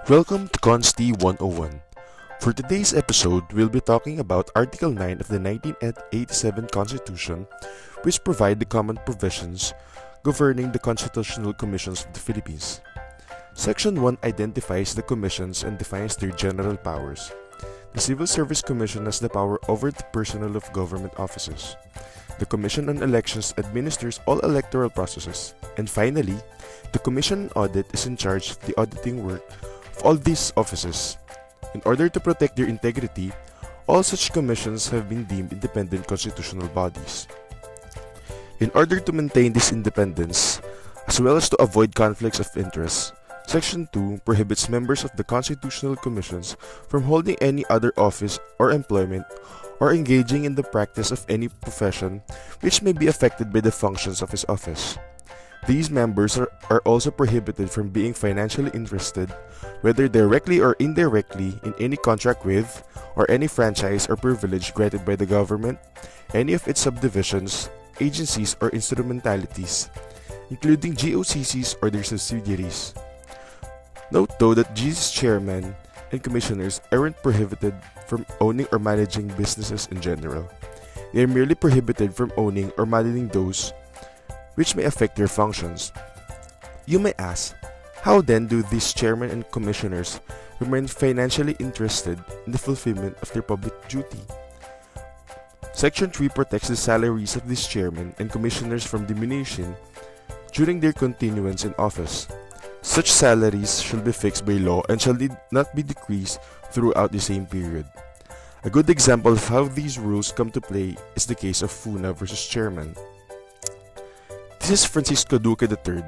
Welcome to Consti 101. For today's episode, we'll be talking about Article 9 of the 1987 Constitution, which provide the common provisions governing the constitutional commissions of the Philippines. Section 1 identifies the commissions and defines their general powers. The Civil Service Commission has the power over the personnel of government offices. The Commission on Elections administers all electoral processes. And finally, the Commission on Audit is in charge of the auditing work of all these offices. In order to protect their integrity, all such commissions have been deemed independent constitutional bodies. In order to maintain this independence, as well as to avoid conflicts of interest, Section 2 prohibits members of the constitutional commissions from holding any other office or employment or engaging in the practice of any profession which may be affected by the functions of his office. These members are also prohibited from being financially interested, whether directly or indirectly, in any contract with, or any franchise or privilege granted by the government, any of its subdivisions, agencies, or instrumentalities, including GOCCs or their subsidiaries. Note though that these chairmen and commissioners aren't prohibited from owning or managing businesses in general. They are merely prohibited from owning or managing those which may affect their functions. You may ask, how then do these chairmen and commissioners remain financially interested in the fulfillment of their public duty? Section 3 protects the salaries of these chairmen and commissioners from diminution during their continuance in office. Such salaries shall be fixed by law and shall not be decreased throughout the same period. A good example of how these rules come to play is the case of Funa versus Chairman. This is Francisco Duque III.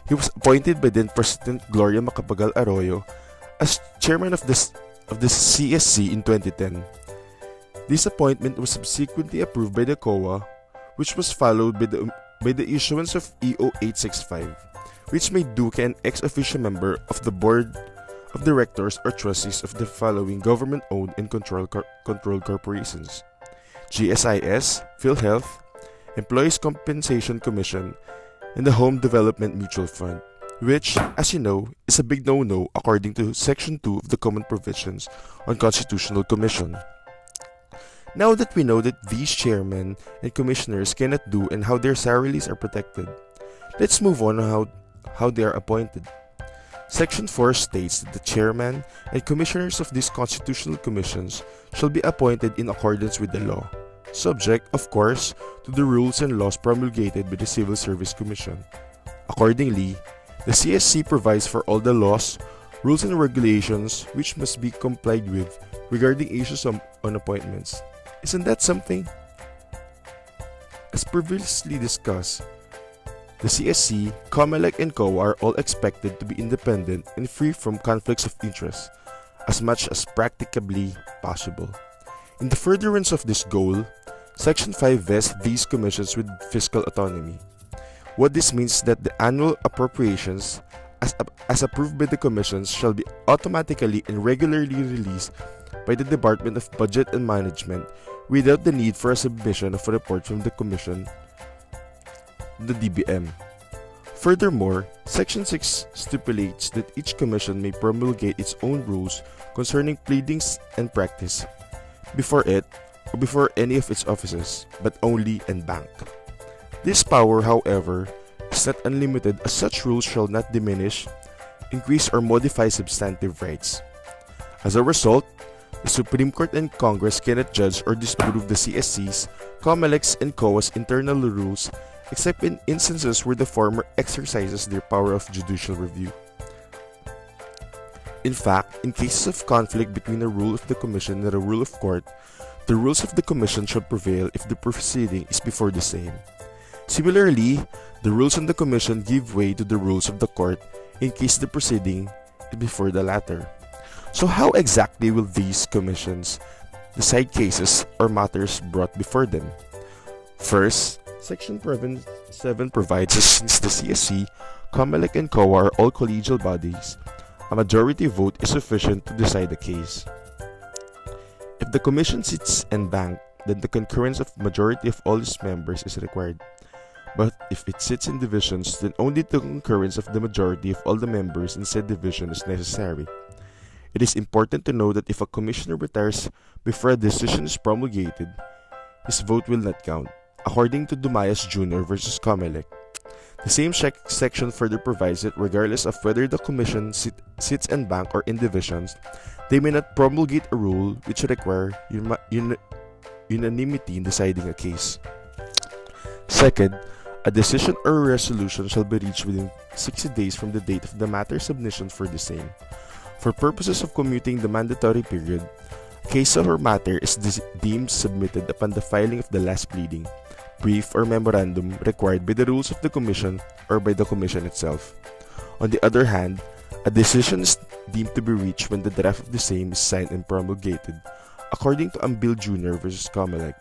He was appointed by then President Gloria Macapagal Arroyo as chairman of the CSC in 2010. This appointment was subsequently approved by the COA, which was followed by the issuance of EO 865. Which made Duque an ex-officio member of the board of directors or trustees of the following government-owned and controlled corporations: GSIS, PhilHealth, Employees Compensation Commission, and the Home Development Mutual Fund, which, as you know, is a big no-no according to Section 2 of the Common Provisions on Constitutional Commission. Now that we know that these chairmen and commissioners cannot do and how their salaries are protected, let's move on how they are appointed. Section 4 states that the chairman and commissioners of these constitutional commissions shall be appointed in accordance with the law, subject, of course, to the rules and laws promulgated by the Civil Service Commission. Accordingly, the CSC provides for all the laws, rules, and regulations which must be complied with regarding issues on appointments. Isn't that something? As previously discussed, the CSC, COMELEC, and COA are all expected to be independent and free from conflicts of interest, as much as practicably possible. In the furtherance of this goal, Section 5 vests these commissions with fiscal autonomy. What this means is that the annual appropriations, as approved by the commissions, shall be automatically and regularly released by the Department of Budget and Management without the need for a submission of a report from the Commission, the DBM. Furthermore, Section 6 stipulates that each commission may promulgate its own rules concerning pleadings and practice before it or before any of its offices, but only en banc. This power, however, is not unlimited, as such rules shall not diminish, increase, or modify substantive rights. As a result, the Supreme Court and Congress cannot judge or disprove the CSC's, COMELEC's, and COA's internal rules except in instances where the former exercises their power of judicial review. In fact, in cases of conflict between a rule of the Commission and a rule of court, the rules of the Commission shall prevail if the proceeding is before the same. Similarly, the rules of the Commission give way to the rules of the court in case the proceeding is before the latter. So how exactly will these commissions decide cases or matters brought before them? First, Section 7 provides that since the CSC, COMELEC, and COA are all collegial bodies, a majority vote is sufficient to decide the case. If the Commission sits en banc, then the concurrence of majority of all its members is required. But if it sits in divisions, then only the concurrence of the majority of all the members in said division is necessary. It is important to know that if a commissioner retires before a decision is promulgated, his vote will not count, according to Dumayas Jr. versus Comelec. The same section further provides that regardless of whether the commission sits en banc or in divisions, they may not promulgate a rule which require unanimity in deciding a case. Second, a decision or resolution shall be reached within 60 days from the date of the matter submission for the same. For purposes of commuting the mandatory period, a case or matter is deemed submitted upon the filing of the last pleading, brief or memorandum required by the rules of the Commission or by the Commission itself. On the other hand, a decision is deemed to be reached when the draft of the same is signed and promulgated, according to Ambil Jr. versus Comelec.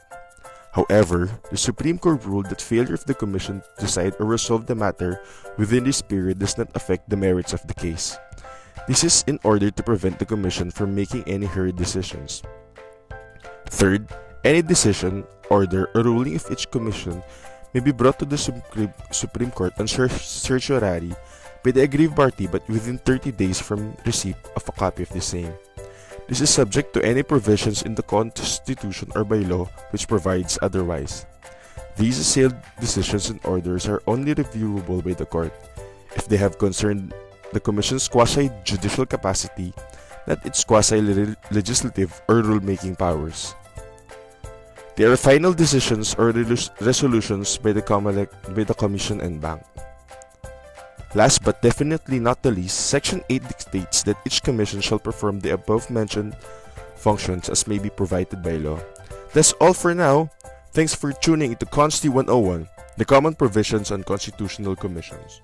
However, the Supreme Court ruled that failure of the Commission to decide or resolve the matter within this period does not affect the merits of the case. This is in order to prevent the Commission from making any hurried decisions. Third, any decision, order, or ruling of each commission may be brought to the Supreme Court on certiorari by the aggrieved party but within 30 days from receipt of a copy of the same. This is subject to any provisions in the Constitution or by law which provides otherwise. These assailed decisions and orders are only reviewable by the court if they have concerned the Commission's quasi-judicial capacity, not its quasi-legislative or rule-making powers. They are final decisions or resolutions by the Commission and Bank. Last but definitely not the least, Section 8 dictates that each commission shall perform the above-mentioned functions as may be provided by law. That's all for now. Thanks for tuning into Consti 101, the common provisions on constitutional commissions.